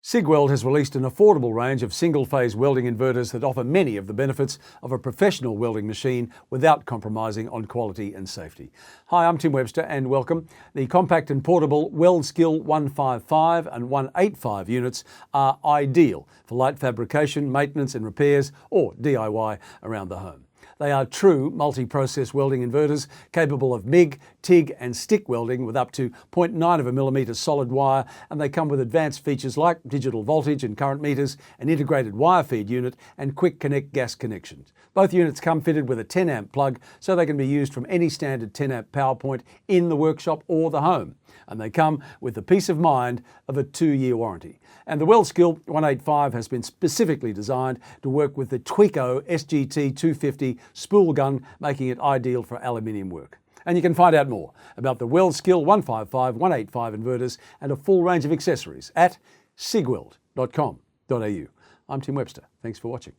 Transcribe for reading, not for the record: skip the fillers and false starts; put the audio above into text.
Cigweld has released an affordable range of single-phase welding inverters that offer many of the benefits of a professional welding machine without compromising on quality and safety. Hi, I'm Tim Webster and welcome. The compact and portable WeldSkill 155 and 185 units are ideal for light fabrication, maintenance and repairs, or DIY around the home. They are true multi-process welding inverters capable of MIG, TIG and stick welding with up to 0.9 of a millimetre solid wire, and they come with advanced features like digital voltage and current meters, an integrated wire feed unit and quick connect gas connections. Both units come fitted with a 10 amp plug so they can be used from any standard 10 amp power point in the workshop or the home. And they come with the peace of mind of a 2-year warranty. And the WeldSkill 185 has been specifically designed to work with the Tweco SGT250 Spool Gun, making it ideal for aluminium work. And you can find out more about the WeldSkill 155, 185 inverters and a full range of accessories at cigweld.com.au. I'm Tim Webster. Thanks for watching.